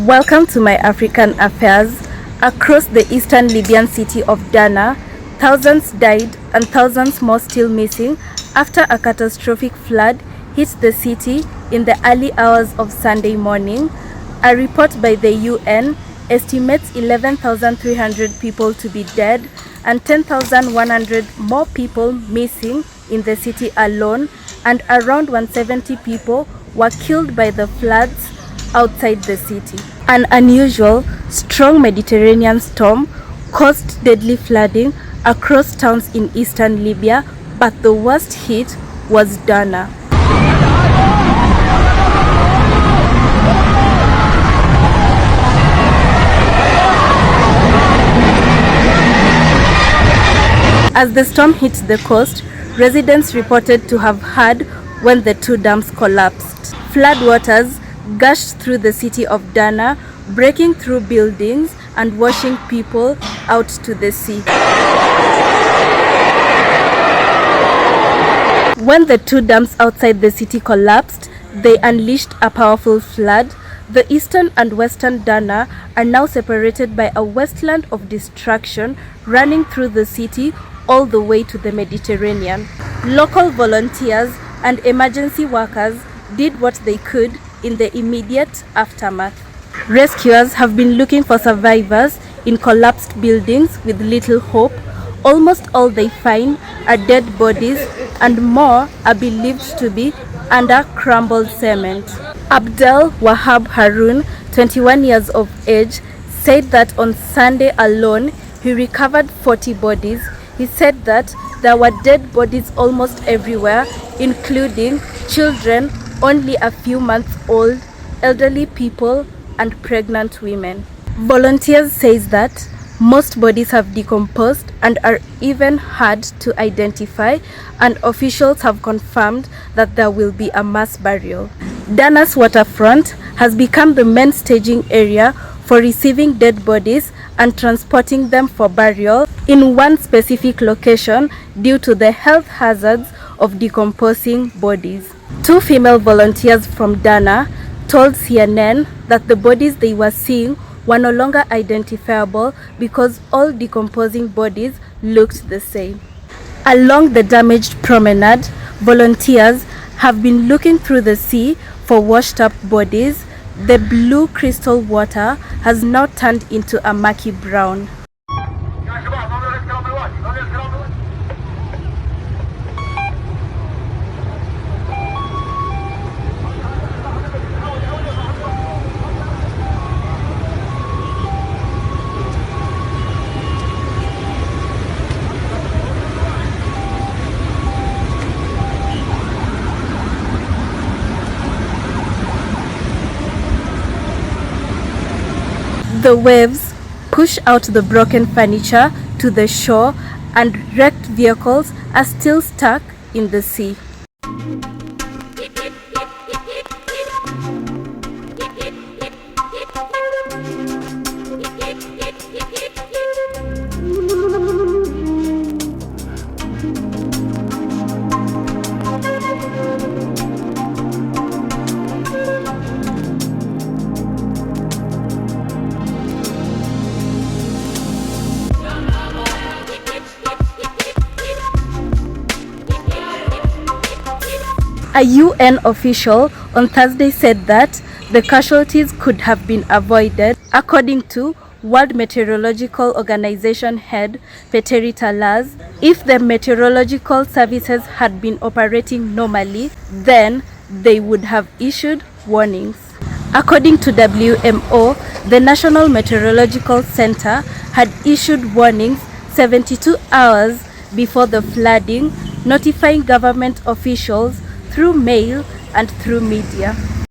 Welcome to myAfrican affairs. Across the eastern Libyan city of Derna, thousands died and thousands more still missing after a catastrophic flood hit the city in the early hours of Sunday morning. A report by the UN estimates 11,300 people to be dead and 10,100 more people missing in the city alone, and around 170 people were killed by the floods outside the city. An unusual, strong Mediterranean storm caused deadly flooding across towns in eastern Libya, but the worst hit was Derna. As the storm hit the coast, residents reported to have heard when the two dams collapsed. Floodwaters gushed through the city of Derna, breaking through buildings and washing people out to the sea. When the two dams outside the city collapsed, they unleashed a powerful flood. The eastern and western Derna are now separated by a wasteland of destruction running through the city all the way to the Mediterranean. Local volunteers and emergency workers did what they could in the immediate aftermath. Rescuers have been looking for survivors in collapsed buildings with little hope. Almost all they find are dead bodies, and more are believed to be under crumbled cement. Abdel Wahab Harun, 21 years of age, said that on Sunday alone he recovered 40 bodies. He said that there were dead bodies almost everywhere, including children only a few months old, elderly people, and pregnant women. Volunteers says that most bodies have decomposed and are even hard to identify, and officials have confirmed that there will be a mass burial. Derna's waterfront has become the main staging area for receiving dead bodies and transporting them for burial in one specific location due to the health hazards of decomposing bodies. Two female volunteers from Derna told CNN that the bodies they were seeing were no longer identifiable because all decomposing bodies looked the same. Along the damaged promenade, volunteers have been looking through the sea for washed up bodies. The blue crystal water has now turned into a murky brown. The waves push out the broken furniture to the shore, and wrecked vehicles are still stuck in the sea. A UN official on Thursday said that the casualties could have been avoided. According to World Meteorological Organization head Petteri Talas, if the meteorological services had been operating normally, then they would have issued warnings. According to WMO, the National Meteorological Center had issued warnings 72 hours before the flooding, notifying government officials through mail and through media.